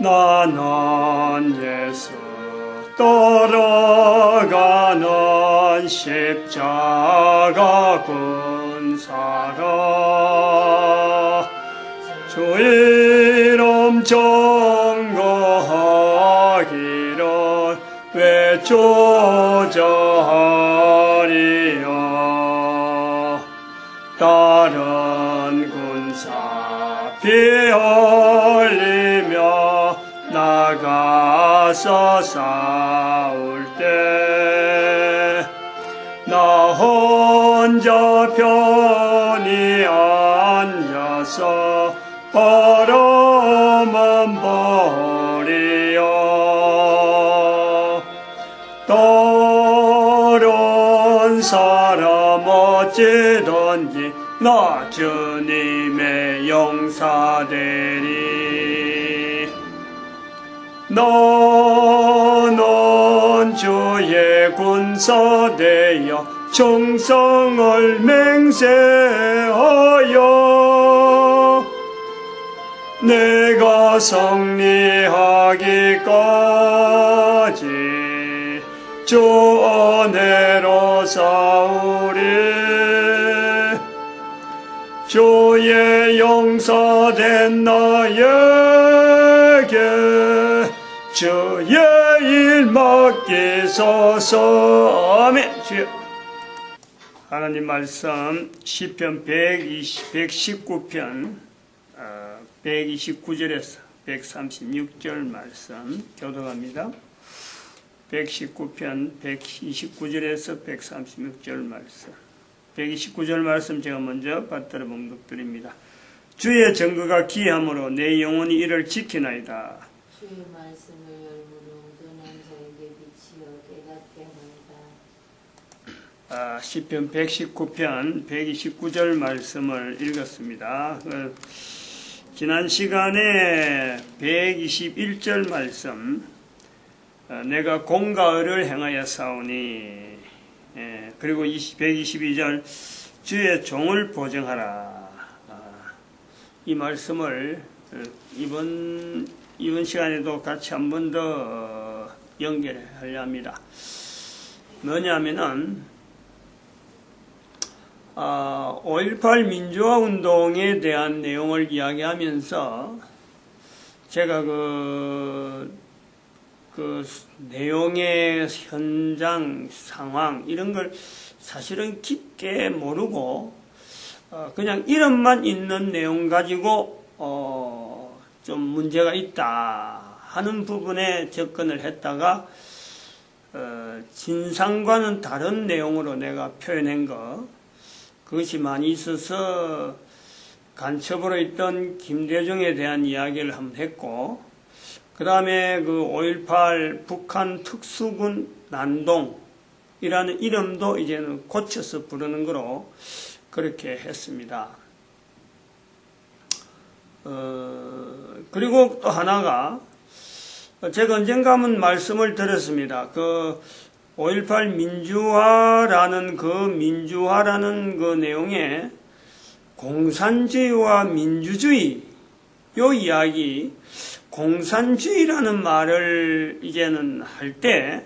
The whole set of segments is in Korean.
나는 예수 따라가는 십자가 군사라. 주 이름 전거하기를 외쳐자하리요. 다른 군사 피 흘리며 나가서 싸울 때 나 혼자 편히 앉아서 바람만 버리어. 다른 사람 어찌든지 나 주님의 용사되리. 너는 주의 군사되어 충성을 맹세하여 내가 승리하기까지 주 은혜로 싸우리. 주의 용사된 나에게 주의 일 맡기소서. 아멘. 주여. 하나님 말씀 시편 119편 129절에서 136절 말씀 교독합니다. 119편 129절에서 136절 말씀. 129절 말씀 제가 먼저 받들어 봉독드립니다. 주의 증거가 기이함으로 내 영혼이 이를 지키나이다. 주의 말씀을 열무로 떠난 자에게 비치어 깨닫게 하이다. 시편 119편 129절 말씀을 읽었습니다. 지난 시간에 121절 말씀, 내가 공과 의를 행하여 싸우니, 그리고 122절 주의 종을 보증하라. 이 말씀을 이번 시간에도 같이 한 번 더 연결하려 합니다. 뭐냐면은 5.18 민주화 운동에 대한 내용을 이야기하면서 제가 그 내용의 현장 상황 이런 걸 사실은 깊게 모르고 그냥 이름만 있는 내용 가지고 좀 문제가 있다 하는 부분에 접근을 했다가 진상과는 다른 내용으로 내가 표현한 거, 그것이 많이 있어서 간첩으로 있던 김대중에 대한 이야기를 한번 했고, 그 다음에 그 5.18 북한 특수군 난동이라는 이름도 이제는 고쳐서 부르는 거로 그렇게 했습니다. 그리고 또 하나가, 제가 언젠가 한번 말씀을 드렸습니다. 그 5.18 민주화라는 그 내용에 공산주의와 민주주의, 요 이야기, 공산주의라는 말을 이제는 할 때,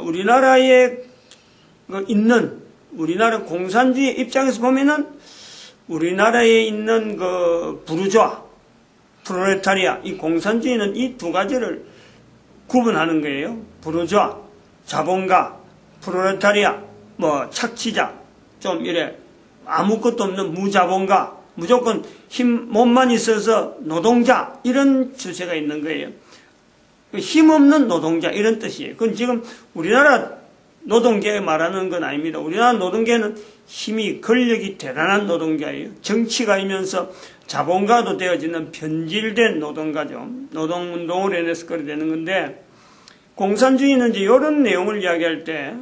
우리나라에 있는, 우리나라 공산주의 입장에서 보면은 우리나라에 있는 그 부르주아, 프롤레타리아, 이 공산주의는 이 두 가지를 구분하는 거예요. 부르주아, 자본가, 프롤레타리아, 착취자, 좀 이래 아무것도 없는 무자본가, 무조건 몸만 있어서 노동자, 이런 주체가 있는 거예요. 힘없는 노동자, 이런 뜻이에요. 그건 지금 우리나라 노동계 말하는 건 아닙니다. 우리나라 노동계는 힘이, 권력이 대단한 노동자예요. 정치가이면서 자본가도 되어지는 변질된 노동가죠. 노동운동으로 인해서 그렇게 되는 건데, 공산주의는 이제 이런 내용을 이야기할 때,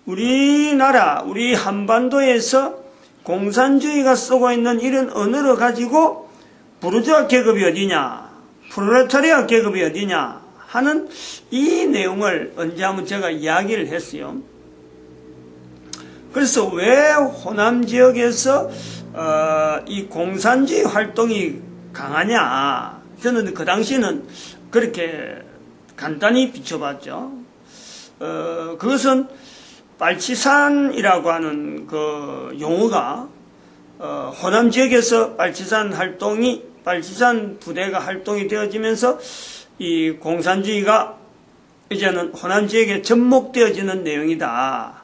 우리나라, 우리 한반도에서 공산주의가 쓰고 있는 이런 언어를 가지고 부르주아 계급이 어디냐, 프롤레타리아 계급이 어디냐 하는 이 내용을 언제 한번 제가 이야기를 했어요. 그래서 왜 호남 지역에서 이 공산주의 활동이 강하냐, 저는 그 당시에는 그렇게 간단히 비춰봤죠. 그것은 빨치산이라고 하는 그 용어가 호남 지역에서 빨치산 부대가 활동이 되어지면서 이 공산주의가 이제는 호남 지역에 접목되어지는 내용이다.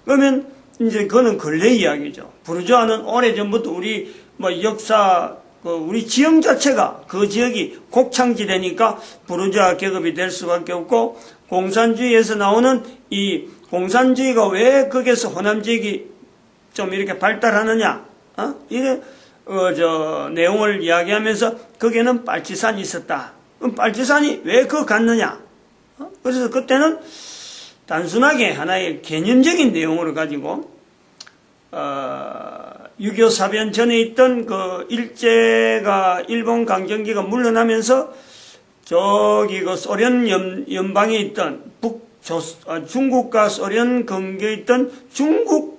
그러면 이제 그거는 근래 이야기죠. 부르주아는 오래전부터 우리 역사 우리 지형 자체가 그 지역이 곡창지대니까 부르주아 계급이 될 수밖에 없고, 공산주의에서 나오는 이 공산주의가 왜 거기에서 호남 지역이 좀 이렇게 발달하느냐, 이런 내용을 이야기하면서 거기에는 빨치산이 있었다. 그럼 빨치산이 왜 그거 갔느냐? 그래서 그때는 단순하게 하나의 개념적인 내용으로 가지고 6.25 사변 전에 있던 그 일본 강점기가 물러나면서 저기 그 소련 연방에 있던 중국과 소련 근교에 있던 중국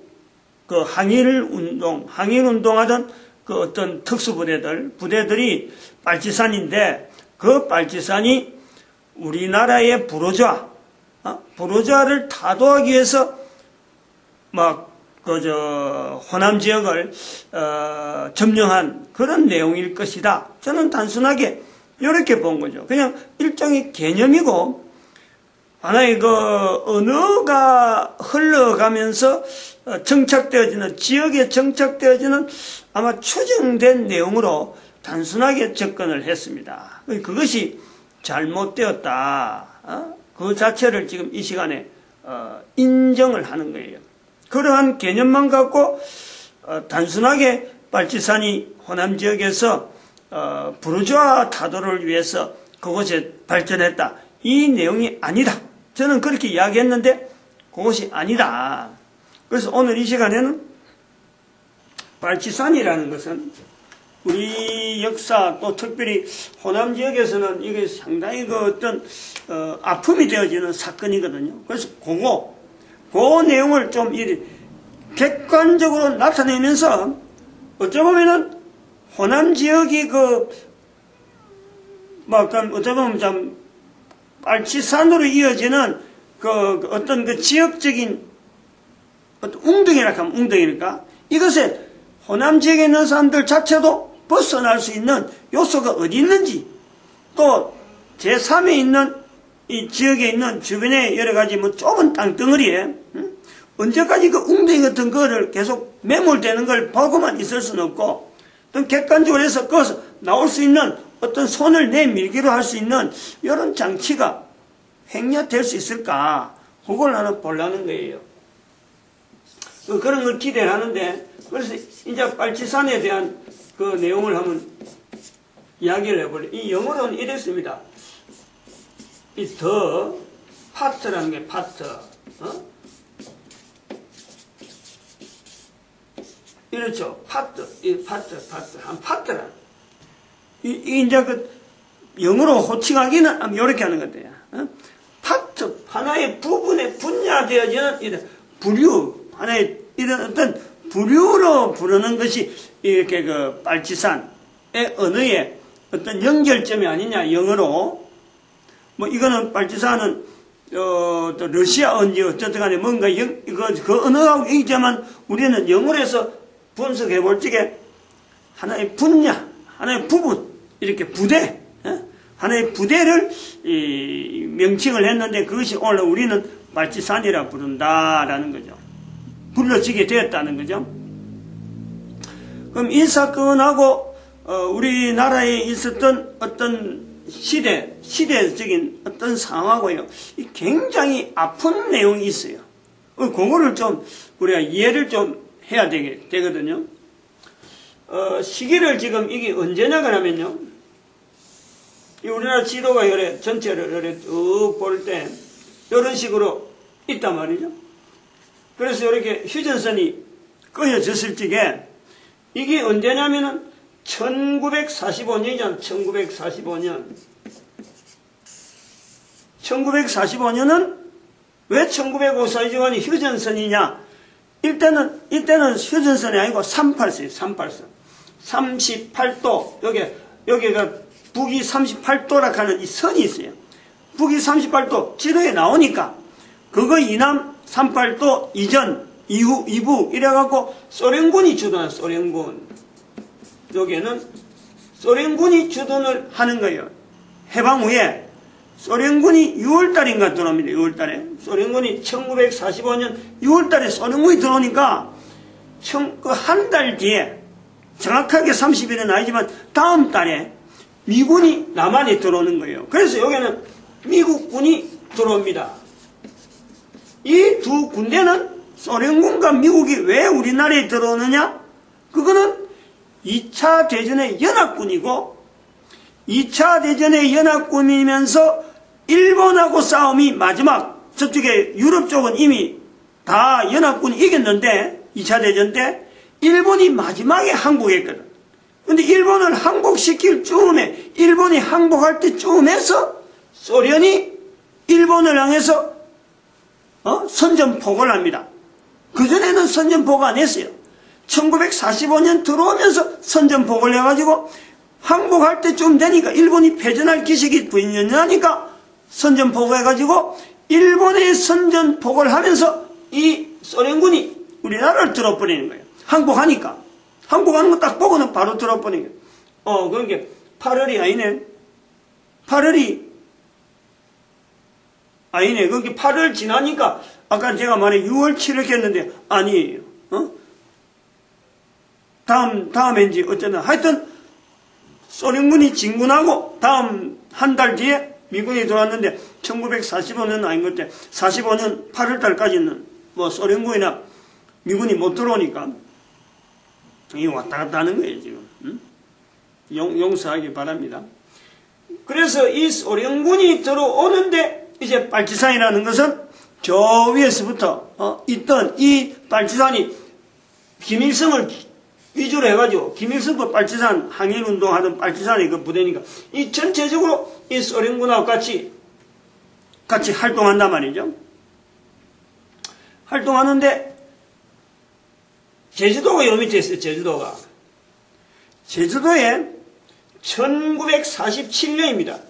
그 항일운동하던 그 어떤 부대들이 빨치산인데, 그 빨치산이 우리나라의 부르주아를 타도하기 위해서 호남 지역을 점령한 그런 내용일 것이다. 저는 단순하게 이렇게 본 거죠. 그냥 일종의 개념이고, 하나의 그 언어가 흘러가면서 지역에 정착되어지는 아마 추정된 내용으로 단순하게 접근을 했습니다. 그것이 잘못되었다. 그 자체를 지금 이 시간에 인정을 하는 거예요. 그러한 개념만 갖고 단순하게 빨치산이 호남 지역에서 부르주아 타도를 위해서 그곳에 발전했다, 이 내용이 아니다. 저는 그렇게 이야기했는데 그것이 아니다. 그래서 오늘 이 시간에는 빨치산이라는 것은 우리 역사, 또 특별히 호남 지역에서는 이게 상당히 그 어떤 아픔이 되어지는 사건이거든요. 그래서 그 내용을 좀 객관적으로 나타내면서 어쩌 보면은 호남 지역이 어쩌 보면 좀 빨치산으로 이어지는 어떤 그 지역적인 어떤 웅덩이니까 이것에 호남 지역에 있는 사람들 자체도 벗어날 수 있는 요소가 어디 있는지, 또 제3에 있는 이 지역에 있는 주변에 여러 가지 좁은 땅덩어리에 언제까지 그 웅덩이 같은 거를 계속 매몰되는 걸 보고만 있을 수는 없고, 또 객관적으로 해서 거기서 나올 수 있는 어떤 손을 내밀기로 할 수 있는 이런 장치가 행렬될 수 있을까, 그걸 나는 보려는 거예요. 그런 걸 기대를 하는데, 그래서 이제 빨치산에 대한 그 내용을 한번 이야기를 해볼래요. 이 영어로는 이랬습니다. 이 더 파트라는 게 파트, 이렇죠. 한 파트라. 이제 영어로 호칭하기는 이렇게 하는 것 같아요. 파트, 하나의 부분에 분야되어지는 하나의 이런 어떤 부류로 부르는 것이 이렇게 그 빨치산의 언어의 어떤 연결점이 아니냐, 영어로. 이거는 빨치산은 또 러시아어인지 어쨌든 간에 뭔가 그 언어하고 있지만 우리는 영어로 해서 분석해 볼 적에 하나의 분야, 하나의 부분, 이렇게 부대, 하나의 부대를 명칭을 했는데, 그것이 오늘 우리는 빨치산이라 부른다라는 거죠. 불러지게 되었다는 거죠. 그럼 이 사건하고 우리나라에 있었던 어떤 시대적인 어떤 상황하고요, 굉장히 아픈 내용이 있어요. 그거를 좀 우리가 이해를 좀 해야 되거든요. 시기를 지금 이게 언제냐 그러면요, 이 우리나라 지도가 전체를 쭉 볼 때 이런 식으로 있단 말이죠. 그래서 이렇게 휴전선이 꺼여졌을 적에 이게 언제냐면은 1945년이잖아. 1945년은 왜 1954년이 휴전선이냐? 이때는 휴전선이 아니고 38선이에요. 38선. 38도, 여기가 북위 38도라 하는 이 선이 있어요. 북위 38도 지도에 나오니까 그거 이남 38도 이전 이후 이북 이래갖고 소련군이 주도한 소련군 여기에는 소련군이 주둔을 하는 거예요. 해방 후에 소련군이 6월달인가 들어옵니다. 6월달에 소련군이 1945년 6월달에 소련군이 들어오니까 그 한 달 뒤에 정확하게 30일은 아니지만 다음 달에 미군이 남한에 들어오는 거예요. 그래서 여기는 미국군이 들어옵니다. 이 두 군대는 소련군과 미국이 왜 우리나라에 들어오느냐? 그거는 2차 대전의 연합군이고 2차 대전의 연합군이면서 일본하고 싸움이 마지막 저쪽에 유럽 쪽은 이미 다 연합군이 이겼는데 2차 대전 때 일본이 마지막에 항복했거든. 근데 일본을 항복시킬 즈음에 일본이 항복할 때쯤에서 소련이 일본을 향해서 선전포고를 합니다. 그전에는 선전포고 안 했어요. 1945년 들어오면서 선전포고를 해가지고 항복할 때쯤 되니까 일본이 패전할 기식이 부인연하니까 선전포고 해가지고 일본의 선전포고를 하면서 이 소련군이 우리나라를 들어버리는 거예요. 항복하니까. 항복하는 거 딱 보고는 바로 들어버리는 거예요. 그러니까 8월이 아니네. 8월이 아니네. 그게 8월 지나니까 아까 제가 말해 6월 7일 했는데 아니에요. 다음엔지 어쨌든 하여튼 소련군이 진군하고 다음 한 달 뒤에 미군이 들어왔는데 1945년은 아닌 것 같아. 45년 8월 달까지는 뭐 소련군이나 미군이 못 들어오니까 이 왔다 갔다 하는 거예요 지금. 용서하기 바랍니다. 그래서 이 소련군이 들어오는데 이제 발치산이라는 것은 저 위에서부터 있던 이 발치산이 김일성을 위주로 해가지고 김일성도 발치산 항일운동하던 발치산의 그 부대니까 이 전체적으로 이 소련군하고 같이 활동한단 말이죠. 활동하는데 제주도가 요 밑에 있어요. 제주도가. 제주도에 1947년입니다.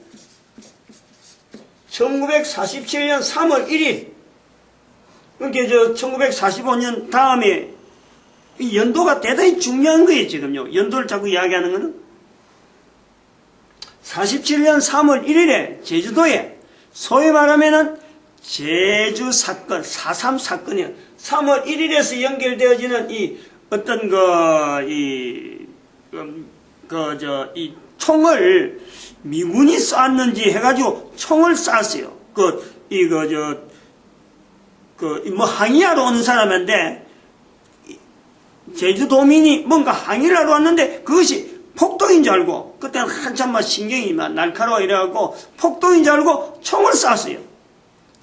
1947년 3월 1일 그러니까 1945년 다음에 이 연도가 대단히 중요한 거예요. 지금요. 연도를 자꾸 이야기하는 거는 47년 3월 1일에 제주도에 소위 말하면은 제주 사건, 4.3 사건이요. 3월 1일에서 연결되어지는 이 어떤 이 총을 미군이 쐈는지 해가지고 총을 쐈어요. 항의하러 오는 사람인데 제주도민이 뭔가 항의를 하러 왔는데 그것이 폭동인 줄 알고 그때는 한참 막 신경이 막 날카로워 이래갖고 폭동인 줄 알고 총을 쐈어요.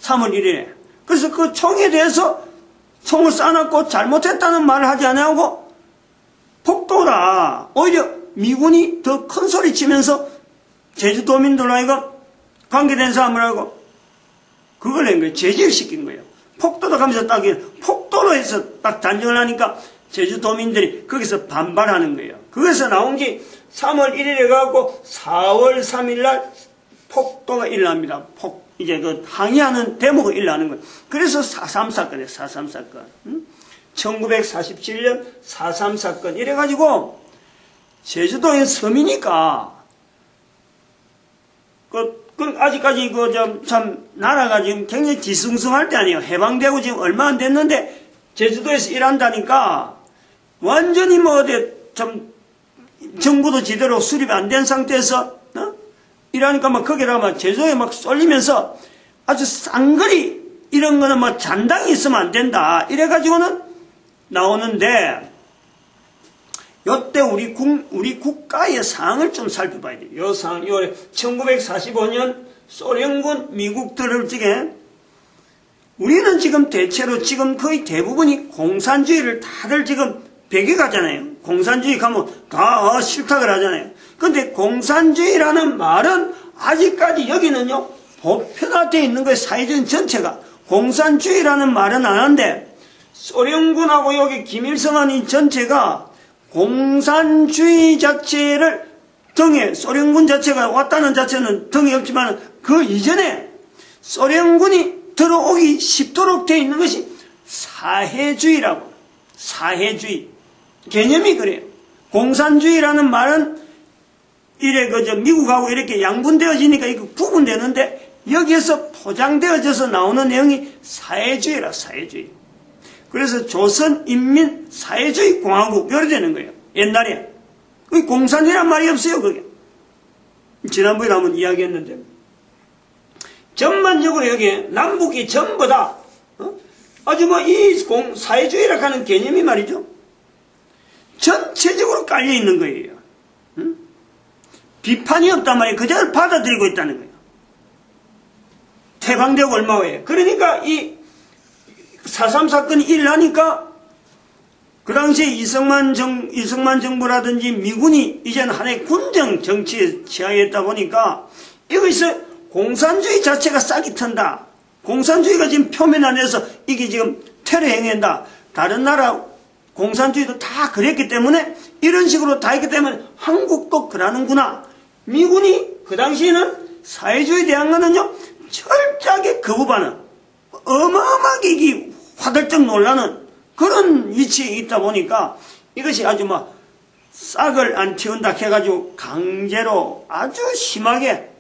3월 1일에. 그래서 그 총에 대해서 총을 쏴놓고 잘못했다는 말을 하지 않고 폭도라. 오히려 미군이 더 큰 소리 치면서 제주도민들로 하여금 관계된 사람을 하고 그걸 낸 거예요. 제지시킨 거예요. 폭도로 가면서 딱 폭도로 해서 딱 단정을 하니까 제주도민들이 거기서 반발하는 거예요. 거기서 나온 게 3월 1일에 가고 4월 3일 날 폭도가 일어납니다. 이제 그 항의하는 데모가 일어나는 거예요. 그래서 4.3 사건이에요. 4.3 사건. 1947년 4.3 사건. 이래가지고 제주도에 섬이니까 아직까지 참 나라가 지금 굉장히 뒤숭숭할 때 아니에요. 해방되고 지금 얼마 안 됐는데 제주도에서 일한다니까 완전히 참 정부도 제대로 수립이 안 된 상태에서 이러니까 막 거기다가 막 제주도에 막 쏠리면서 아주 쌍거리 이런 거는 막 잔당이 있으면 안 된다. 이래가지고는 나오는데 요때 우리 국가의 상황을 좀 살펴봐야 돼요. 요 상황, 1945년 소련군 미국들을 지게 우리는 지금 대체로 지금 거의 대부분이 공산주의를 다들 지금 배격하잖아요. 공산주의 가면 다 실탁을 하잖아요. 근데 공산주의라는 말은 아직까지 여기는요 보편화되어 있는 거예요. 사회주의 전체가. 공산주의라는 말은 안 하는데 소련군하고 여기 김일성한 이 전체가 공산주의 자체를 등에 소련군 자체가 왔다는 자체는 등이 없지만 그 이전에 소련군이 들어오기 쉽도록 되어 있는 것이 사해주의라고. 사해주의. 개념이 그래요. 공산주의라는 말은 이래 그저 미국하고 이렇게 양분되어지니까 이거 구분되는데 여기에서 포장되어져서 나오는 내용이 사회주의라. 사회주의. 그래서 조선인민 사회주의 공화국 이렇게 되는 거예요. 옛날에 공산이란 말이 없어요. 그게 지난번에 한번 이야기했는데 전반적으로 여기 남북이 전부 다 아주 뭐 이 사회주의라고 하는 개념이 말이죠 전체적으로 깔려 있는 거예요. 비판이 없단 말이에요. 그저 받아들이고 있다는 거예요. 태방되고 얼마 후에. 그러니까 이 4.3 사건이 일어나니까 그 당시에 이승만 정부라든지 미군이 이제는 하나의 군정 정치에 취하였다 보니까 여기서 공산주의 자체가 싹이 튼다. 공산주의가 지금 표면 안에서 이게 지금 테러 행위한다. 다른 나라 공산주의도 다 그랬기 때문에 이런 식으로 다 했기 때문에 한국도 그러는구나. 미군이 그 당시에는 사회주의에 대한 거는요 철저하게 거부하는 어마어마하게 이게 화들짝 놀라는 그런 위치에 있다 보니까 이것이 아주 막 싹을 안 틔운다 해가지고 강제로 아주 심하게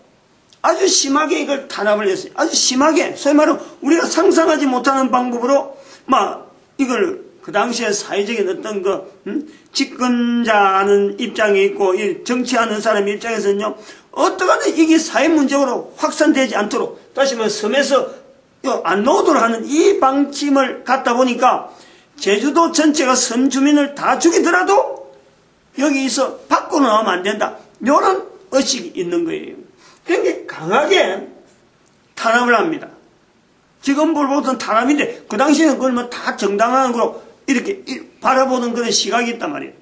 이걸 탄압을 했어요. 아주 심하게 소위 말하면 우리가 상상하지 못하는 방법으로 막 이걸 그 당시에 사회적인 어떤 집권자하는 입장에 있고 정치하는 사람 입장에서는요 어떠하든 이게 사회 문제로 확산되지 않도록 다시 말해 섬에서 안 나오도록 하는 이 방침을 갖다 보니까 제주도 전체가 섬 주민을 다 죽이더라도 여기서 밖으로 나오면 안 된다. 이런 의식이 있는 거예요. 굉장히 강하게 탄압을 합니다. 지금 보던 탄압인데 그 당시에는 그걸 뭐 다 정당한 거로 이렇게 바라보는 그런 시각이 있단 말이에요.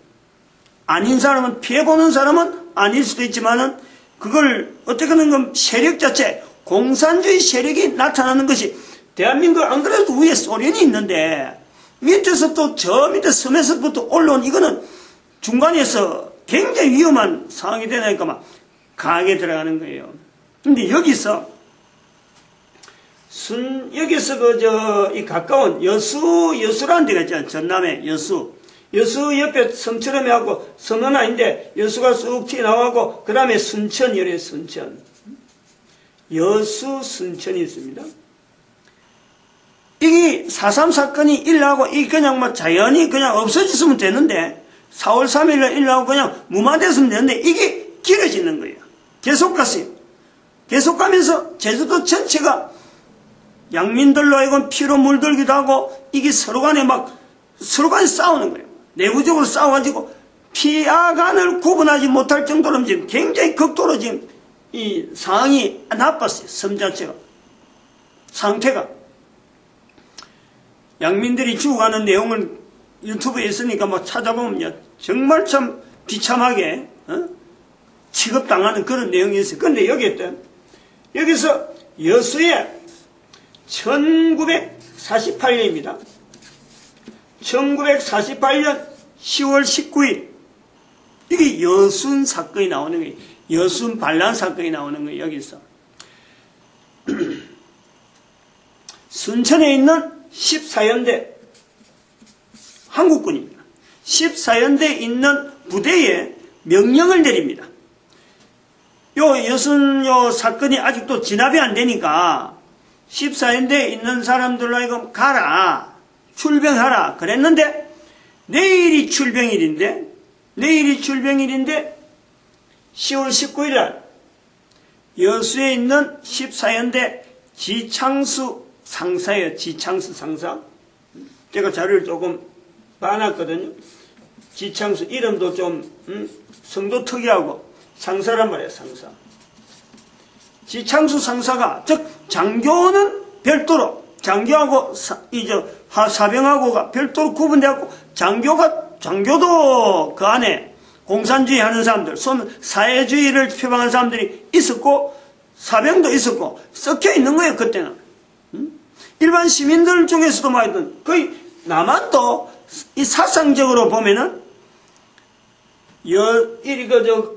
아닌 사람은 피해보는 사람은 아닐 수도 있지만은 그걸 어떻게는 그 세력 자체 공산주의 세력이 나타나는 것이 대한민국 안 그래도 위에 소련이 있는데 밑에서 또 저 밑에 섬에서부터 올라온 이거는 중간에서 굉장히 위험한 상황이 되니까 막 강하게 들어가는 거예요. 근데 여기서 이 가까운 여수라는 데가 있잖아요. 전남에 여수 옆에 섬처럼 해갖고 섬은 아닌데 여수가 쑥 튀어나와고 그 다음에 순천 이래 순천 여수 순천이 있습니다. 이게 4.3 사건이 일어나고 이 그냥 막 자연히 그냥 없어졌으면 되는데 4월 3일날 일어나고 그냥 무마됐으면 되는데 이게 길어지는 거예요. 계속 갔어요. 계속 가면서 제주도 전체가 양민들로 하여금 피로 물들기도 하고 이게 서로 간에 싸우는 거예요. 내부적으로 싸워가지고 피아간을 구분하지 못할 정도로 지금 굉장히 극도로 지금 이 상황이 나빴어요. 섬 자체가. 상태가. 양민들이 죽어가는 내용을 유튜브에 있으니까 뭐 찾아보면 정말 참 비참하게 취급당하는 그런 내용이 있어요. 그런데 여기서 여수에 1948년입니다. 1948년 10월 19일 이게 여순 사건이 나오는 거예요. 여순 반란 사건이 나오는 거예요. 여기서 순천에 있는 14연대 한국군입니다. 14연대에 있는 부대에 명령을 내립니다. 여순 사건이 아직도 진압이 안 되니까 14연대에 있는 사람들로 하여금 가라, 출병하라 그랬는데 내일이 출병일인데 10월 19일 날 여수에 있는 14연대 지창수 상사예요. 지창수 상사. 제가 자료를 조금 봐놨거든요. 지창수 이름도 좀 성도 특이하고 상사란 말이에요. 상사. 지창수 상사가 즉 장교는 별도로 장교하고 사병하고가 별도로 구분되었고 장교도 그 안에 공산주의 하는 사람들, 사회주의를 표방하는 사람들이 있었고 사병도 있었고 섞여 있는 거예요. 그때는 일반 시민들 중에서도 말이든 거의 남한도 이 사상적으로 보면은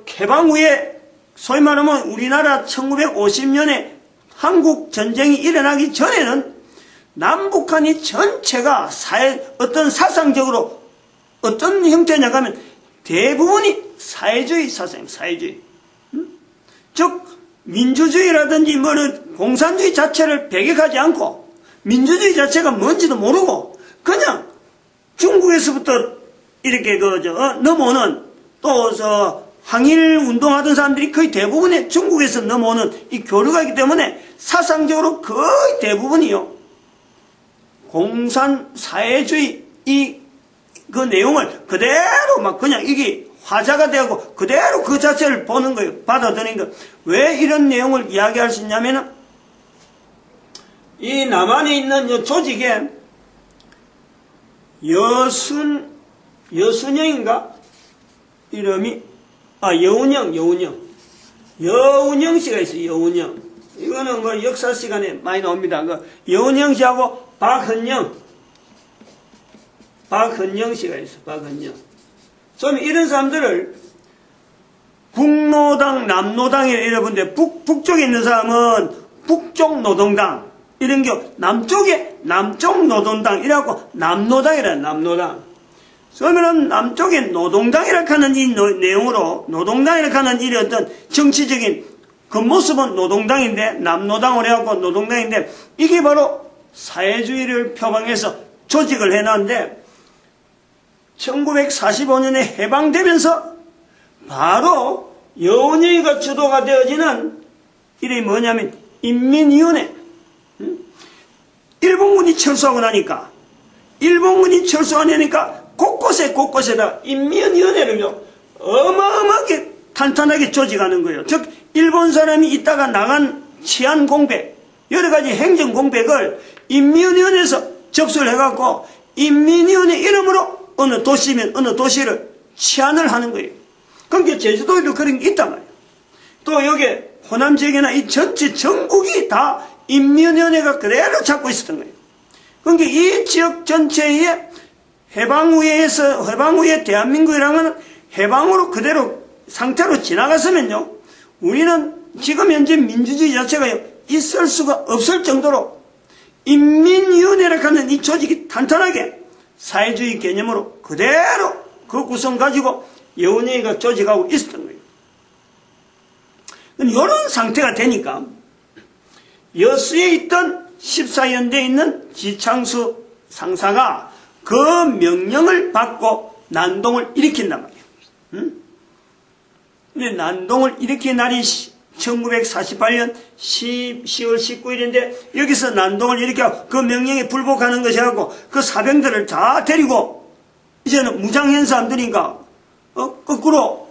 개방 후에, 소위 말하면 우리나라 1950년에 한국 전쟁이 일어나기 전에는 남북한이 전체가 어떤 사상적으로 어떤 형태냐 하면 대부분이 사회주의 사상, 사회주의. 즉, 민주주의라든지 공산주의 자체를 배격하지 않고 민주주의 자체가 뭔지도 모르고 그냥 중국에서부터 이렇게 넘어오는 또 항일 운동하던 사람들이 거의 대부분의 중국에서 넘어오는 이 교류가 있기 때문에 사상적으로 거의 대부분이요. 공산 사회주의 그 내용을 그대로 막 그냥 이게 화자가 되고 그대로 그 자체를 보는 거예요. 받아들이는 거예요. 왜 이런 내용을 이야기할 수 있냐면은 이 남한에 있는 이 조직에 여순영인가? 이름이 여운영 씨가 있어요. 여운영. 이거는 뭐 역사 시간에 많이 나옵니다. 여운영 씨하고 박헌영 씨가 있어요. 박헌영. 좀 이런 사람들을 북노당, 남노당이라 이러는데 북쪽에 있는 사람은 북쪽 노동당 이런 게 남쪽에 남쪽 노동당 이라고 남노당이라 남노당. 그러면은 남쪽에 노동당이라 하는 이 내용으로 노동당이라 하는 이 어떤 정치적인 겉모습은 노동당인데 남노당으로 해갖고 노동당인데 이게 바로 사회주의를 표방해서 조직을 해놨는데 1945년에 해방되면서 바로 여운영이가 주도가 되어지는 이름이 뭐냐면 인민위원회. 일본군이 철수하고 나니까 곳곳에다 인민위원회를 어마어마하게 탄탄하게 조직하는 거예요. 즉 일본 사람이 있다가 나간 치안 공백 여러 가지 행정 공백을 인민위원회에서 접수를 해갖고 인민위원회 이름으로 어느 도시면 어느 도시를 치안을 하는 거예요. 그러니까 제주도에도 그런 게 있단 말이에요. 또 여기 호남 지역이나 이 전체 전국이 다 인민위원회가 그대로 잡고 있었던 거예요. 그러니까 이 지역 전체에 해방 후에 대한민국이라는 해방으로 그대로 상태로 지나갔으면요. 우리는 지금 현재 민주주의 자체가 있을 수가 없을 정도로 인민위원회라고 하는 이 조직이 탄탄하게 사회주의 개념으로 그대로 그 구성 가지고 여운영이가 조직하고 있었던 거예요. 이런 상태가 되니까 여수에 있던 14연대에 있는 지창수 상사가 그 명령을 받고 난동을 일으킨단 말이에요. 근데 난동을 일으킨 날이 1948년 10월 19일인데 여기서 난동을 일으켜 그 명령에 불복하는 것이라고 그 사병들을 다 데리고 이제는 무장한 사람들이니까 거꾸로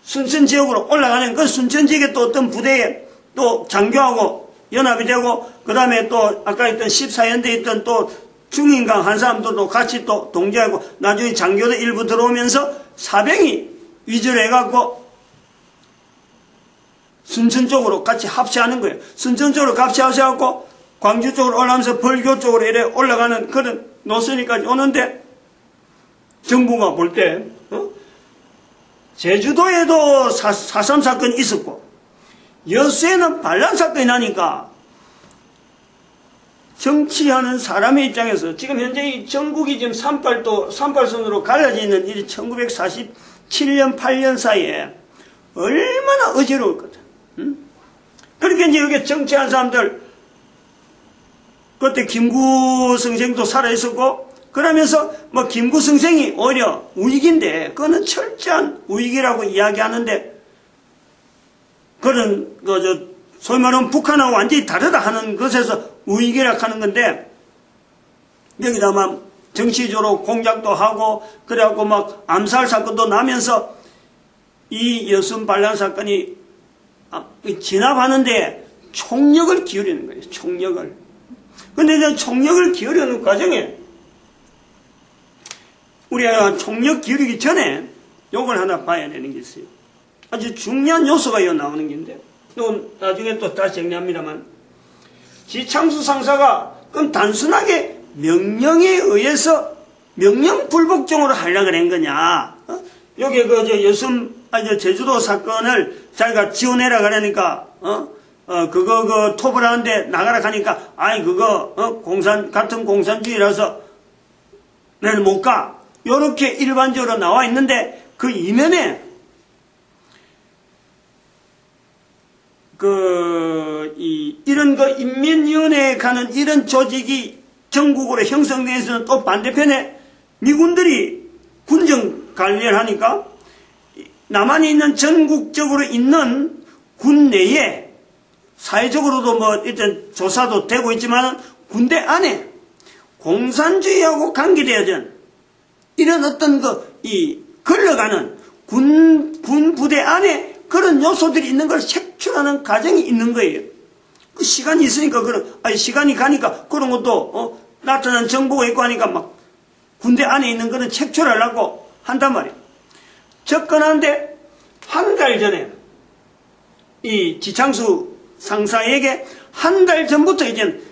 순천 지역으로 올라가는 그 순천 지역에 또 어떤 부대에 또 장교하고 연합이 되고 그 다음에 또 아까 있던 14연대에 있던 또 중인강 한 사람들도 같이 또 동조하고 나중에 장교도 일부 들어오면서 사병이 위주로 해갖고 순천 쪽으로 같이 합체하는 거예요. 순천 쪽으로 같이 합체하고 광주 쪽으로 올라가면서 벌교 쪽으로 이래 올라가는 그런 노선이까지 오는데 정부가 볼 때 제주도에도 4.3 사건이 있었고 여수에는 반란 사건이 나니까 정치하는 사람의 입장에서 지금 현재 이 전국이 지금 38선으로 갈라지는 이 1947년 8년 사이에 얼마나 어지러울 거다. 그렇게 이제 여기 정치한 사람들 그때 김구 선생도 살아있었고 그러면서 뭐 김구 선생이 오히려 우익인데 그거는 철저한 우익이라고 이야기하는데 그런 소위 말하면 북한하고 완전히 다르다 하는 것에서 우익이라 하는 건데 여기다만 정치적으로 공작도 하고 그래갖고 막 암살 사건도 나면서 이 여순 반란 사건이 진압하는데 총력을 기울이는 거예요. 총력을. 근데 이제 총력을 기울이는 과정에 우리가 총력 기울이기 전에 요걸 하나 봐야 되는 게 있어요. 아주 중요한 요소가 여기 나오는 게 있는데 이건 나중에 또 다시 정리합니다만 지창수 상사가 그럼 단순하게 명령에 의해서 명령 불복종으로 하려고 한 거냐 여기 제주도 사건을 자기가 지원해라 그러니까, 그거 톱을 하는데 나가라 하니까, 같은 공산주의라서 내는 못 가. 요렇게 일반적으로 나와 있는데, 그 이면에, 이런 인민위원회에 가는 이런 조직이 전국으로 형성되어서는 또 반대편에 미군들이 군정 관리를 하니까 남한에 있는 전국적으로 있는 군 내에 사회적으로도 일단 조사도 되고 있지만 군대 안에 공산주의하고 관계되어진 이런 어떤 걸러가는 군 부대 안에 그런 요소들이 있는 걸 색출하는 과정이 있는 거예요. 그 시간이 있으니까 시간이 가니까 그런 것도 나타난 정보가 있고 하니까 막 군대 안에 있는 거는 색출하려고 한단 말이에요. 접근하는데 한 달 전에 이 지창수 상사에게 한 달 전부터 이제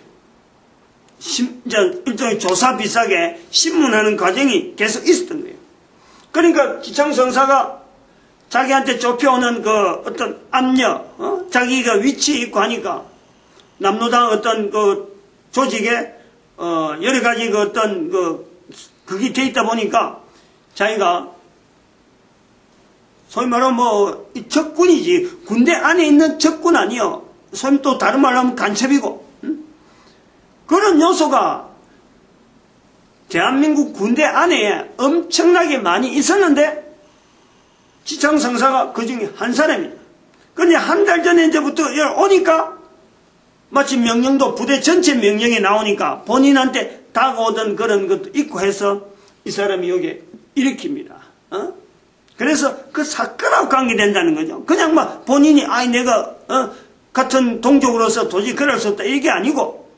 일종의 조사 비슷하게 신문하는 과정이 계속 있었던 거예요. 그러니까 지창수 상사가 자기한테 좁혀오는 어떤 압력, 자기가 위치에 있고 하니까 남노당 어떤 조직에 여러 가지 그게 돼 있다 보니까 자기가 소위 말하면 적군이지, 군대 안에 있는 적군 아니요. 소위 또 다른 말로 하면 간첩이고, 그런 요소가 대한민국 군대 안에 엄청나게 많이 있었는데 지창 상사가 그 중에 한 사람이다. 그런데 한 달 전에 이제부터 오니까 마치 명령도 부대 전체 명령이 나오니까 본인한테 다가오던 그런 것도 있고 해서 이 사람이 여기에 일으킵니다. 그래서 그 사건하고 관계된다는 거죠. 그냥 본인이 내가 같은 동족으로서 도저히 그럴 수 없다 이게 아니고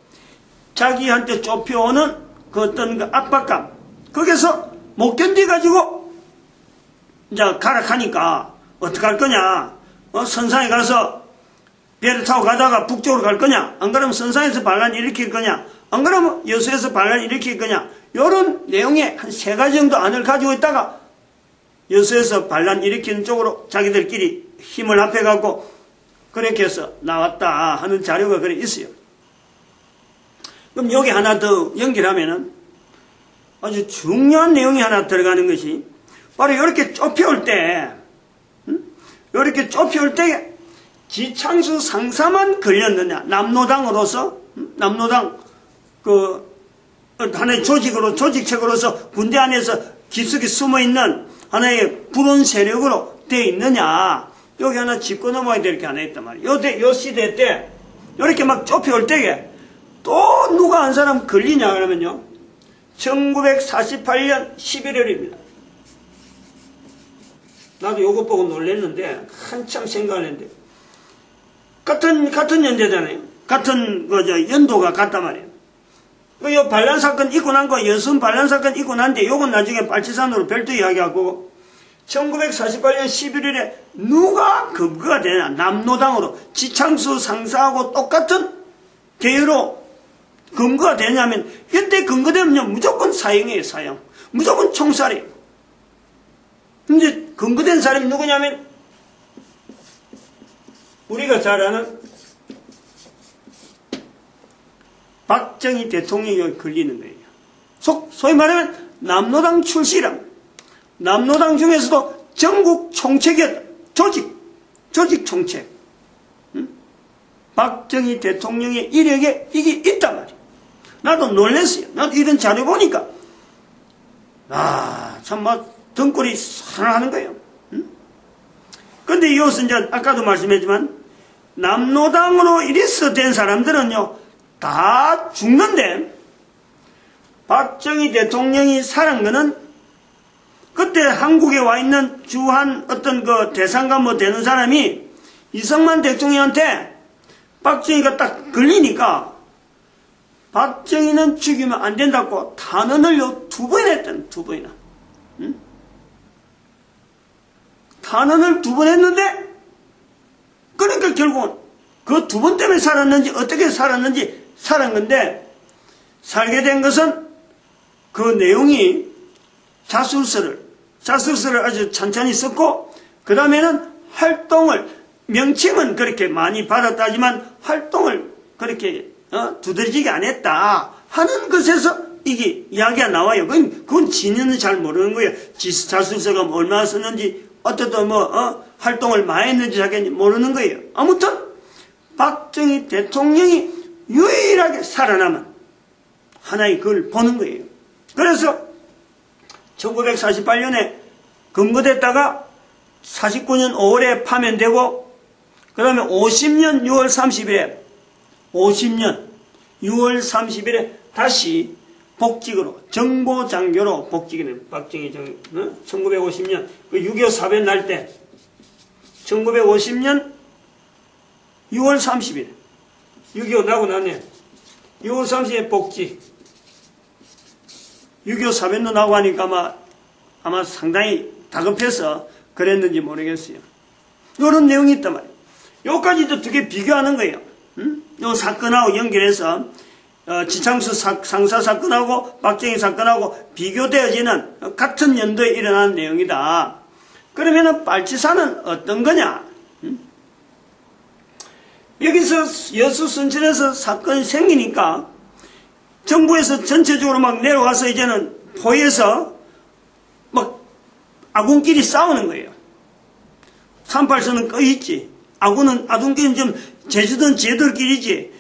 자기한테 좁혀오는 그 어떤 압박감 거기서 못 견뎌가지고 이제 가락하니까 어떡할 거냐, 선상에 가서 배를 타고 가다가 북쪽으로 갈 거냐, 안 그러면 선상에서 반란 일으킬 거냐, 안 그러면 여수에서 반란 일으킬 거냐, 요런 내용의 한 3가지 정도 안을 가지고 있다가 여수에서 반란 일으키는 쪽으로 자기들끼리 힘을 합해갖고 그렇게 해서 나왔다 하는 자료가 그래 있어요. 그럼 여기 하나 더 연결하면은 아주 중요한 내용이 하나 들어가는 것이 바로 이렇게 좁혀올 때, 이렇게 좁혀올 때 지창수 상사만 걸렸느냐, 남노당으로서, 남노당 하나의 조직책으로서 군대 안에서 깊숙이 숨어있는 하나의 불온 세력으로 되어 있느냐, 여기 하나 짚고 넘어야 될 게 하나 있단 말이에요. 요 시대 때, 이렇게 막 좁혀올 때에 또 누가 한 사람 걸리냐 그러면요, 1948년 11월입니다. 나도 요것 보고 놀랐는데 한참 생각을 했는데 같은 연대잖아요. 같은 연도가 같단 말이에요. 요 반란 사건 있고 난 거, 여순 반란 사건 있고 난데 요건 나중에 빨치산으로 별도 이야기하고 1948년 11월에 누가 검거가 되냐, 남노당으로 지창수 상사하고 똑같은 계열로 검거가 되냐면 현대 검거되면 무조건 사형이에요. 사형. 무조건 총살이에요. 근데 검거된 사람이 누구냐면 우리가 잘 아는 박정희 대통령이 걸리는 거예요. 소위 말하면 남노당 출시라. 남노당 중에서도 전국 총책이었다. 조직 총책. 박정희 대통령의 이력에 이게 있단 말이에요. 나도 놀랐어요. 나도 이런 자료 보니까 참 등골이 살아나는 거예요. 그런데 이것은 이제 아까도 말씀했지만 남노당으로 이래서 된 사람들은요 다 죽는데, 박정희 대통령이 살은 거는 그때 한국에 와 있는 주한 어떤 대상가 되는 사람이 이승만 대통령한테 박정희가 딱 걸리니까 박정희는 죽이면 안 된다고 탄원을 2번 했던, 2번이나. 탄원을 2번 했는데, 그러니까 결국은 그 2번 때문에 살았는지 어떻게 살았는지 살은 건데, 살게 된 것은 그 내용이 자술서를 자술서를 아주 찬찬히 썼고, 그 다음에는 활동을, 명칭은 그렇게 많이 받았다지만 활동을 그렇게 두드러지게 안 했다 하는 것에서 이게 이야기가 나와요. 그건 진위는 잘 모르는 거예요. 자술서가 얼마나 썼는지, 어떤 활동을 많이 했는지 자기는 모르는 거예요. 아무튼 박정희 대통령이 유일하게 살아남은 하나의 그걸 보는 거예요. 그래서 1948년에 검거됐다가 49년 5월에 파면되고, 그 다음에 50년 6월 30일에 50년 6월 30일에 다시 복직으로 정보장교로 복직이 된 박정희 1950년 그 6.25 사변 날 때 1950년 6월 30일 6.25 나고 나네 6월 30일에 복직 6.25 사변도 나고 하니까 아마 상당히 다급해서 그랬는지 모르겠어요. 이런 내용이 있단 말이에요. 요까지도 두 개 비교하는 거예요. 요 사건하고 연결해서 지창수 상사 사건하고 박정희 사건하고 비교되어지는 같은 연도에 일어난 내용이다. 그러면은 빨치산은 어떤 거냐? 여기서 여수 순천에서 사건이 생기니까 정부에서 전체적으로 막 내려와서 이제는 포위해서 막 아군끼리 싸우는 거예요. 38선은 꺼있지. 아군끼리는 좀 제주도는 제들끼리지.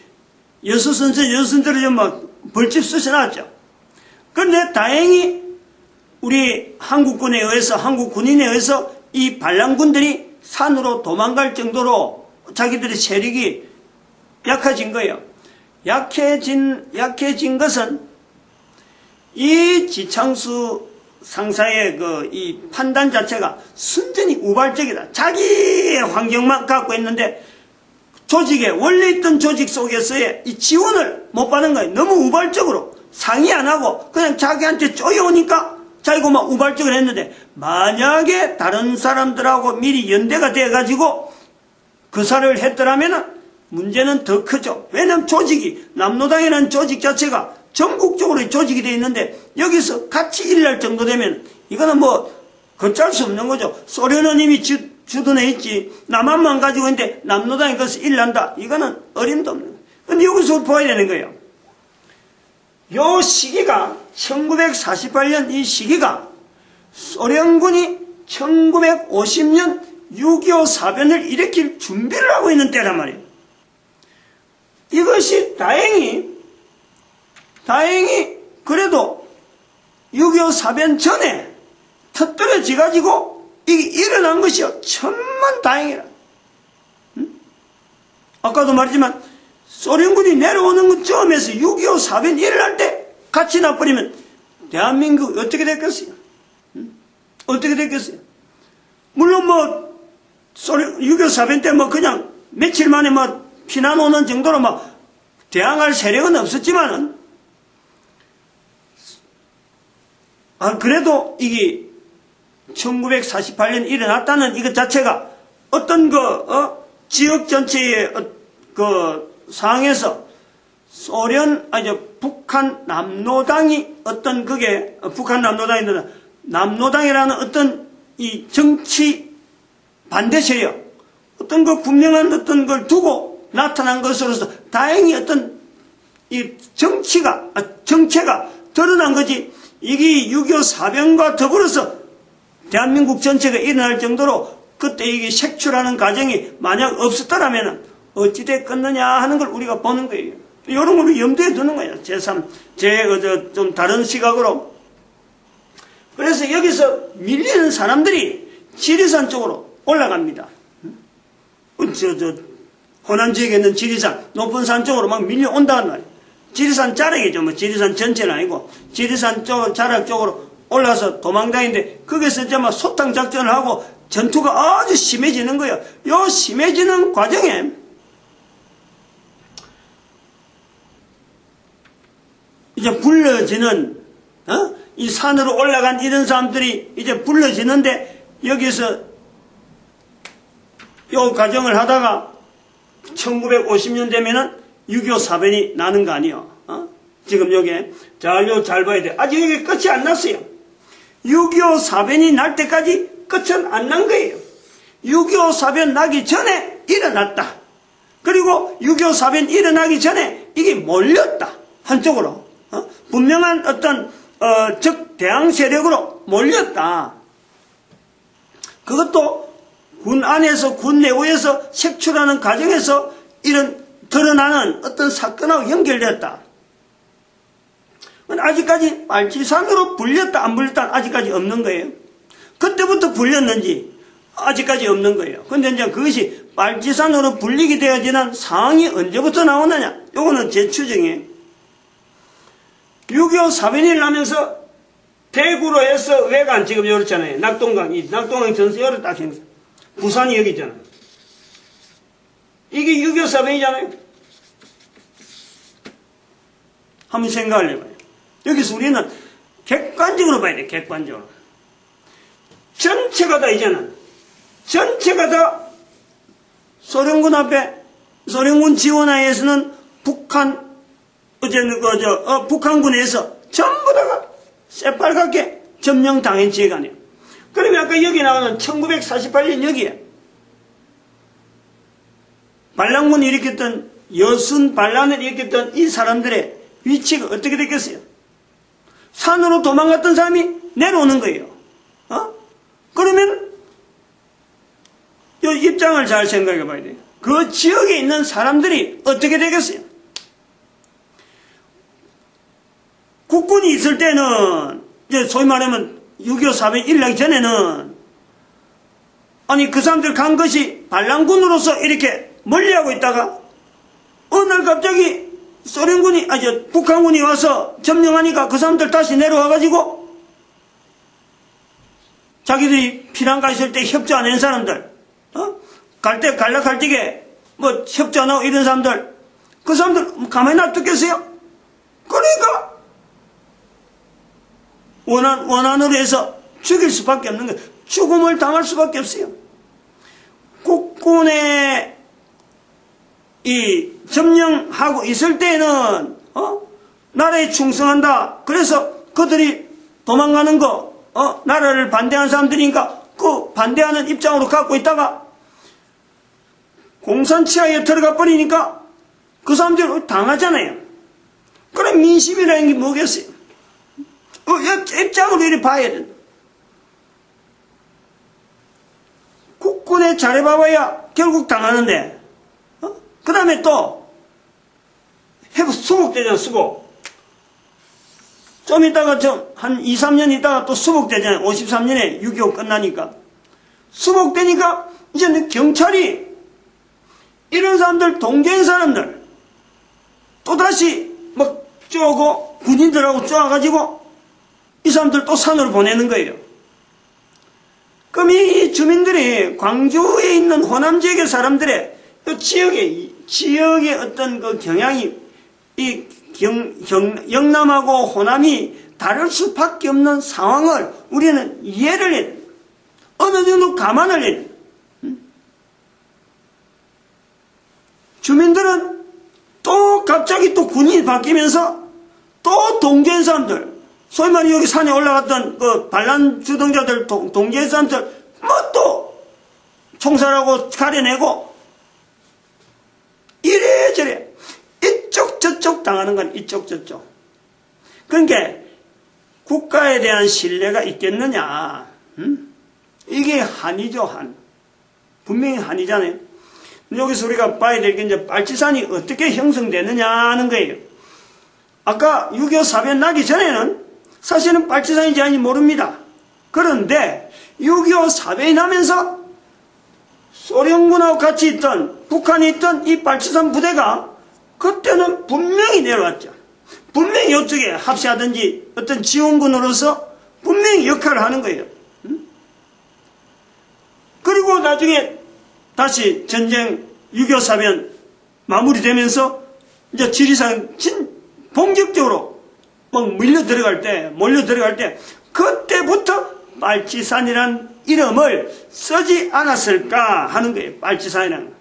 여수선전, 여수선전을 좀 막 벌집 쑤셔놨죠. 그런데 다행히 우리 한국군에 의해서, 한국 군인에 의해서 이 반란군들이 산으로 도망갈 정도로 자기들의 세력이 약해진 거예요. 약해진 것은 이 지창수 상사의 이 판단 자체가 순전히 우발적이다. 자기의 환경만 갖고 있는데 조직에, 원래 있던 조직 속에서의 이 지원을 못 받은 거예요. 너무 우발적으로 상의 안 하고 그냥 자기한테 쪼여오니까 자기가 막 우발적으로 했는데, 만약에 다른 사람들하고 미리 연대가 돼가지고 그 사를 했더라면 문제는 더 크죠. 왜냐면 조직이, 남노당이라는 조직 자체가 전국적으로 조직이 되어 있는데 여기서 같이 일할 정도 되면 이거는 걷잘 수 없는 거죠. 소련은 이미 주둔해 있지. 남한만 가지고 있는데 남노당이 거기서 일난다. 이거는 어림도 없는 거예요. 근데 여기서 보아야 되는 거예요. 요 시기가 1948년 이 시기가 소련군이 1950년 6.25 사변을 일으킬 준비를 하고 있는 때란 말이에요. 이것이 다행히 그래도 6.25 사변 전에 터뜨려져가지고 이게 일어난 것이요. 천만 다행이라. 아까도 말했지만 소련군이 내려오는 것 처음에서 6.25 사변 일어날 때 같이 나버리면 대한민국 어떻게 됐겠어요? 어떻게 됐겠어요? 물론 6.25 사변 때 그냥 며칠 만에 피난 오는 정도로 대항할 세력은 없었지만은, 그래도 이게 1948년 일어났다는 이것 자체가 어떤 지역 전체의 상황에서 북한 남노당이 북한 남노당이라는 어떤 이 정치 반대 세력, 어떤 분명한 어떤 걸 두고 나타난 것으로서 다행히 어떤 이 정체가 드러난 거지. 이게 6.25 사변과 더불어서 대한민국 전체가 일어날 정도로 그때 이게 색출하는 과정이 만약 없었더라면 어찌 됐겠느냐 하는 걸 우리가 보는 거예요. 이런 걸 염두에 두는 거예요. 좀 다른 시각으로. 그래서 여기서 밀리는 사람들이 지리산 쪽으로 올라갑니다. 호남 지역에 있는 지리산, 높은 산 쪽으로 막 밀려온다는 말이에요. 지리산 자락이죠. 지리산 전체는 아니고, 지리산 자락 쪽으로 올라서 도망다니는데, 거기서 이제 소탕 작전을 하고 전투가 아주 심해지는 거예요. 요 심해지는 과정에, 이제 불러지는, 이 산으로 올라간 이런 사람들이 이제 불러지는데, 여기서 요 과정을 하다가 1950년 되면은 6.25 사변이 나는 거 아니에요. 지금 요게 잘 봐야 돼. 아직 이게 끝이 안 났어요. 6.25 사변이 날 때까지 끝은 안 난 거예요. 6.25 사변 나기 전에 일어났다. 그리고 6.25 사변 일어나기 전에 이게 몰렸다. 한쪽으로. 분명한 어떤 적 대항 세력으로 몰렸다. 그것도 군 안에서 군 내부에서 색출하는 과정에서 이런 드러나는 어떤 사건하고 연결됐다. 아직까지 빨치산으로 불렸다 안 불렸다 아직까지 없는 거예요. 그때부터 불렸는지 아직까지 없는 거예요. 그런데 이제 그것이 빨치산으로 불리게 되어지는 상황이 언제부터 나오느냐, 요거는 제 추정이에요. 6.25 사변이 나면서 대구로 해서 외관 지금 이렇잖아요. 낙동강, 이 낙동강 전세 요를 딱 생겼어. 부산이 여기 있잖아요. 이게 6.25 사변이잖아요. 한번 생각을 해봐요. 여기서 우리는 객관적으로 봐야 돼, 객관적으로. 전체가 다 이제는, 전체가 다 소련군 앞에, 소련군 지원하에서는 북한, 북한군에서 전부 다가 새빨갛게 점령당한 지휘관이에요. 그러면 아까 여기 나오는 1948년 여기에 반란군이 일으켰던, 여순 반란을 일으켰던 이 사람들의 위치가 어떻게 됐겠어요? 산으로 도망갔던 사람이 내려오는 거예요. 그러면 이 입장을 잘 생각해 봐야 돼요. 그 지역에 있는 사람들이 어떻게 되겠어요? 국군이 있을 때는, 이제 소위 말하면 6.25 사변 일어나기 전에는, 아니, 그 사람들 간 것이 반란군으로서 이렇게 멀리하고 있다가, 어느 날 갑자기 소련군이, 북한군이 와서 점령하니까 그 사람들 다시 내려와가지고, 자기들이 피난가 있을 때 협조 안 한 사람들, 갈라갈뛰게, 협조 안 하고 이런 사람들, 그 사람들 가만히 놔뒀겠어요? 그러니까, 원한으로 해서 죽일 수밖에 없는 거예요. 죽음을 당할 수밖에 없어요. 국군의 이 점령하고 있을 때는 나라에 충성한다. 그래서 그들이 도망가는 거 나라를 반대하는 사람들이니까 그 반대하는 입장으로 갖고 있다가 공산치하에 들어가 버리니까 그 사람들 당하잖아요. 그럼 민심이라는 게 뭐겠어요? 입장으로 이렇게 봐야 된다. 국군에 잘해봐봐야 결국 당하는데, 그 다음에 또, 수복되잖아, 수복. 좀 있다가 한 2, 3년 있다가 또 수복되잖아요. 53년에 6.25 끝나니까. 수복되니까, 이제 경찰이, 이런 사람들, 동계인 사람들, 또다시 쪼고, 군인들하고 쪼아가지고, 이 사람들 또 산으로 보내는 거예요. 그럼 이 주민들이 광주에 있는 호남 지역의 사람들의 그 지역의 어떤 그 경향이 이 영남하고 호남이 다를 수밖에 없는 상황을 우리는 이해를 해야 돼. 어느 정도 감안을 해야 돼. 주민들은 또 갑자기 또 군인이 바뀌면서 또 동계인 사람들, 소위 말해 여기 산에 올라갔던 그 반란 주동자들, 동계인 사람들, 또 총살하고 가려내고, 이래저래, 이쪽 저쪽 당하는 건 이쪽 저쪽. 그러니까, 국가에 대한 신뢰가 있겠느냐, 이게 한이죠, 한. 분명히 한이잖아요. 여기서 우리가 봐야 될 게 이제 빨치산이 어떻게 형성되느냐 하는 거예요. 아까 6.25 사변 나기 전에는 사실은 빨치산인지 아닌지 모릅니다. 그런데 6.25 사변이 나면서 소련군하고 같이 있던, 북한에 있던 이 빨치산 부대가 그때는 분명히 내려왔죠. 분명히 이쪽에 합세하든지 어떤 지원군으로서 분명히 역할을 하는 거예요. 그리고 나중에 다시 전쟁 6.25 사변 마무리되면서 이제 지리산 본격적으로 몰려 들어갈 때 그때부터 빨치산이라는 이름을 쓰지 않았을까 하는 거예요. 빨치산이라는 거.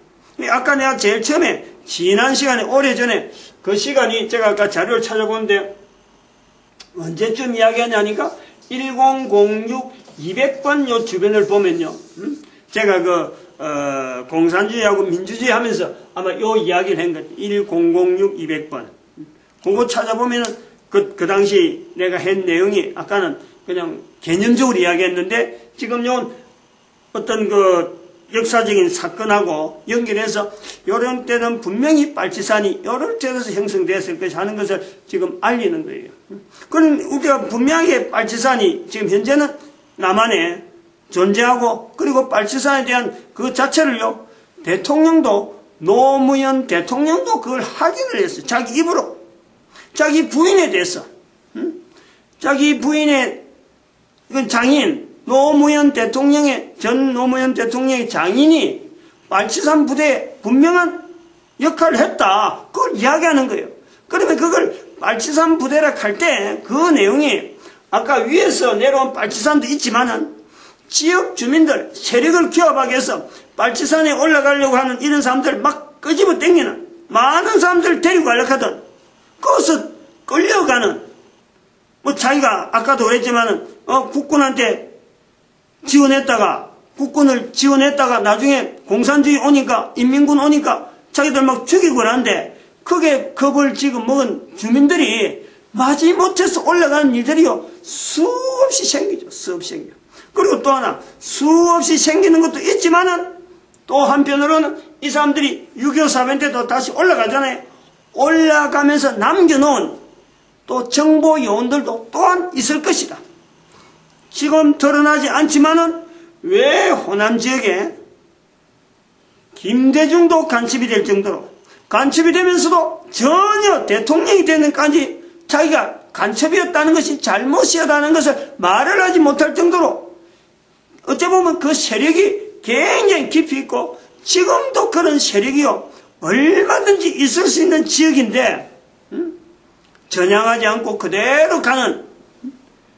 아까 내가 제일 처음에 지난 시간에 오래전에 그 시간이 제가 아까 자료를 찾아보는데 언제쯤 이야기하냐니까 1006 200번 요 주변을 보면요. 제가 공산주의하고 민주주의 하면서 아마 요 이야기를 한 것, 1006 200번. 그거 찾아보면은 그 당시 내가 한 내용이 아까는 그냥 개념적으로 이야기했는데 지금 요 어떤 역사적인 사건하고 연결해서 요런 때는 분명히 빨치산이 요럴 때에서 형성됐을 것이 하는 것을 지금 알리는 거예요. 그럼 우리가 분명하게 빨치산이 지금 현재는 남한에 존재하고 그리고 빨치산에 대한 그 자체를요 대통령도 노무현 대통령도 그걸 확인을 했어요. 자기 입으로 자기 부인에 대해서 자기 부인의 장인 노무현 대통령의 전 노무현 대통령의 장인이 빨치산 부대에 분명한 역할을 했다. 그걸 이야기하는 거예요. 그러면 그걸 빨치산 부대라 할 때 그 내용이 아까 위에서 내려온 빨치산도 있지만은 지역 주민들 세력을 기업하기 위해서 빨치산에 올라가려고 하는 이런 사람들 막 끄집어 당기는 많은 사람들 데리고 가려고 하던 거기서 끌려가는 자기가 아까도 그랬지만은 국군한테 국군을 지원했다가 나중에 공산주의 오니까 인민군 오니까 자기들 막 죽이고 그러는데 그게 겁을 지금 먹은 주민들이 마지못해서 올라가는 일들이요 수없이 생기죠. 수없이 생겨. 그리고 또 하나 수없이 생기는 것도 있지만은 또 한편으로는 이 사람들이 6.25 사변 때도 다시 올라가잖아요. 올라가면서 남겨놓은 또 정보 요원들도 또한 있을 것이다. 지금 드러나지 않지만은 왜 호남 지역에 김대중도 간첩이 될 정도로 간첩이 되면서도 전혀 대통령이 되는 데까지 자기가 간첩이었다는 것이 잘못이었다는 것을 말을 하지 못할 정도로 어찌 보면 그 세력이 굉장히 깊이 있고 지금도 그런 세력이요 얼마든지 있을 수 있는 지역인데 전향하지 않고 그대로 가는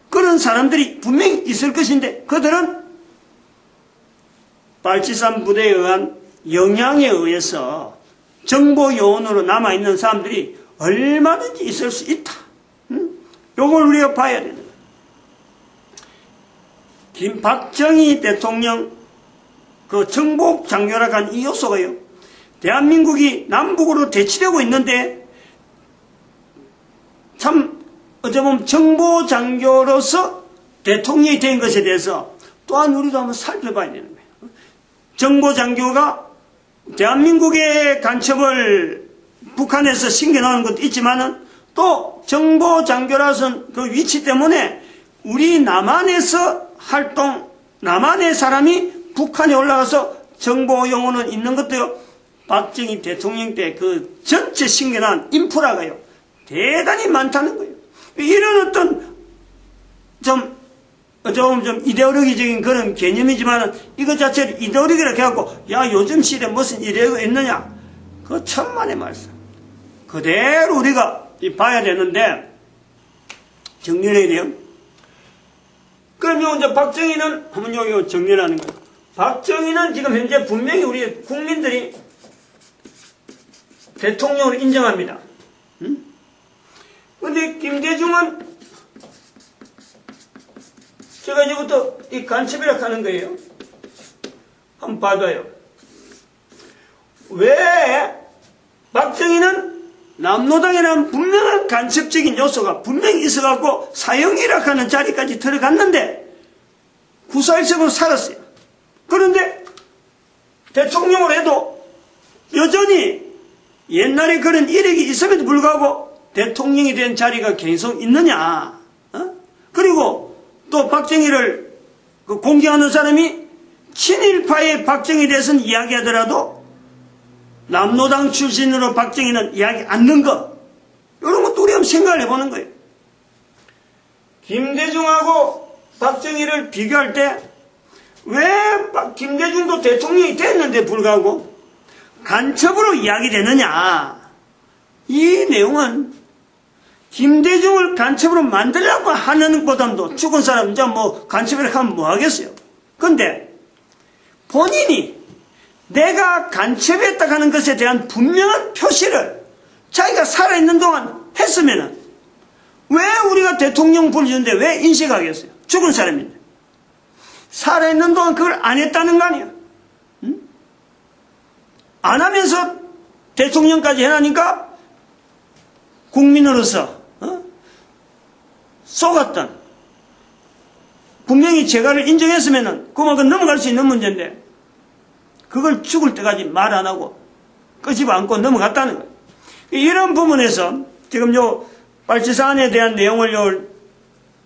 그런 사람들이 분명히 있을 것인데 그들은 빨치산 부대에 의한 영향에 의해서 정보 요원으로 남아있는 사람들이 얼마든지 있을 수 있다. 요걸 우리가 봐야 되는 거예요. 박정희 대통령 그 정복 장교라고 하는 이 요소가요. 대한민국이 남북으로 대치되고 있는데 참 어쩌면 정보 장교로서 대통령이 된 것에 대해서 또한 우리도 한번 살펴봐야 되는 거예요. 정보 장교가 대한민국의 간첩을 북한에서 신겨나오는 것도 있지만은 또 정보 장교라서는 그 위치 때문에 우리 남한에서 활동, 남한의 사람이 북한에 올라가서 정보 용어는 있는 것도요. 박정희 대통령 때 그 전체 신겨난 인프라가요. 대단히 많다는 거예요. 이런 어떤 좀 이데올로기적인 그런 개념이지만 이것 자체를 이데올로기라고 해갖고 야 요즘 시대에 무슨 이데올로기가 있느냐 그거 천만의 말씀 그대로 우리가 봐야 되는데 정리해야 돼요. 그럼 이제 박정희는 한번 여기 정리하는 거예요. 박정희는 지금 현재 분명히 우리 국민들이 대통령으로 인정합니다. 근데 김대중은 제가 이제부터 이 간첩이라고 하는 거예요. 한번 봐줘요. 왜 박정희는 남노당이라는 분명한 간첩적인 요소가 분명히 있어갖고 사형이라고 하는 자리까지 들어갔는데 구사일생으로 살았어요. 그런데 대통령을 해도 여전히 옛날에 그런 이력이 있음에도 불구하고 대통령이 된 자리가 계속 있느냐. 그리고 또 박정희를 공경하는 사람이 친일파의 박정희에 대해서는 이야기하더라도 남노당 출신으로 박정희는 이야기 않는 것 이런 것도 우리 한번 생각을 해보는 거예요. 김대중하고 박정희를 비교할 때 왜 김대중도 대통령이 됐는데 불구하고 간첩으로 이야기되느냐. 이 내용은 김대중을 간첩으로 만들려고 하는 것보다도 죽은 사람 이제 뭐 간첩이라고 하면 뭐 하겠어요. 근데 본인이 내가 간첩했다 하는 것에 대한 분명한 표시를 자기가 살아있는 동안 했으면은 왜 우리가 대통령 부르는데 왜 인식하겠어요? 죽은 사람인데. 살아있는 동안 그걸 안 했다는 거 아니야. 응? 안 하면서 대통령까지 해라니까 국민으로서 속았던, 분명히 재가를 인정했으면 그만큼 넘어갈 수 있는 문제인데 그걸 죽을 때까지 말 안 하고 끄집어 안고 넘어갔다는 거예요. 이런 부분에서 지금 요 빨치산에 대한 내용을 요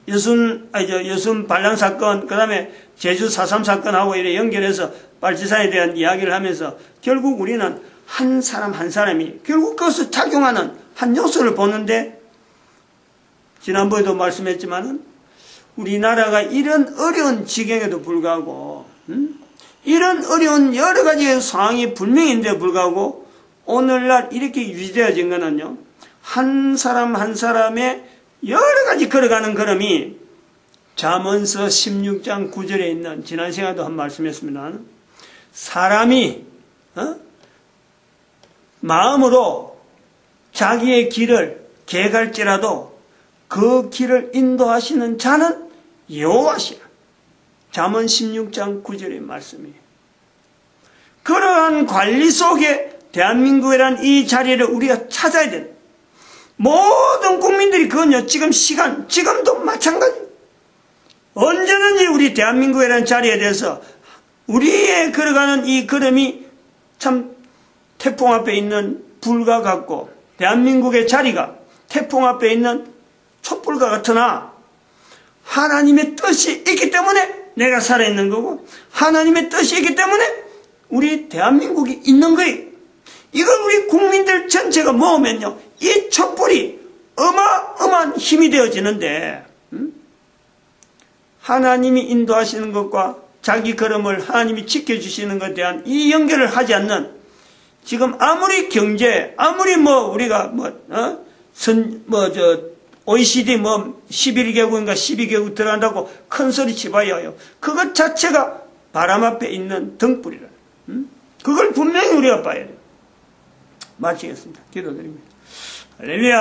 여순 반란 사건, 그 다음에 제주 4.3 사건하고 이렇게 연결해서 빨치산에 대한 이야기를 하면서 결국 우리는 한 사람 한 사람이 결국 그것을 작용하는 한 요소를 보는데, 지난번에도 말씀했지만은 우리나라가 이런 어려운 지경에도 불구하고 이런 어려운 여러 가지 상황이 분명인데 불구하고 오늘날 이렇게 유지되어진 거는요, 한 사람 한 사람의 여러 가지 걸어가는 걸음이 잠언서 16장 9절에 있는, 지난 시간에도 한 말씀했습니다. 사람이 마음으로 자기의 길을 개갈지라도 그 길을 인도하시는 자는 여호와시라. 잠언 16장 9절의 말씀이에요. 그러한 관리 속에 대한민국이란 이 자리를 우리가 찾아야 된다. 모든 국민들이 그건요, 지금도 마찬가지. 언제든지 우리 대한민국이라는 자리에 대해서 우리의 걸어가는 이 걸음이 참 태풍 앞에 있는 불과 같고, 대한민국의 자리가 태풍 앞에 있는 촛불과 같으나 하나님의 뜻이 있기 때문에 내가 살아있는 거고, 하나님의 뜻이 있기 때문에 우리 대한민국이 있는 거예요. 이걸 우리 국민들 전체가 모으면요, 이 촛불이 어마어마한 힘이 되어지는데, 하나님이 인도하시는 것과 자기 걸음을 하나님이 지켜주시는 것에 대한 이 연결을 하지 않는, 지금 아무리 경제, 아무리 우리가 OECD 11개국인가 12개국 들어간다고 큰 소리 치봐야요, 그것 자체가 바람 앞에 있는 등불이라. 그걸 분명히 우리가 봐야 돼요. 마치겠습니다. 기도드립니다. 할렐루야.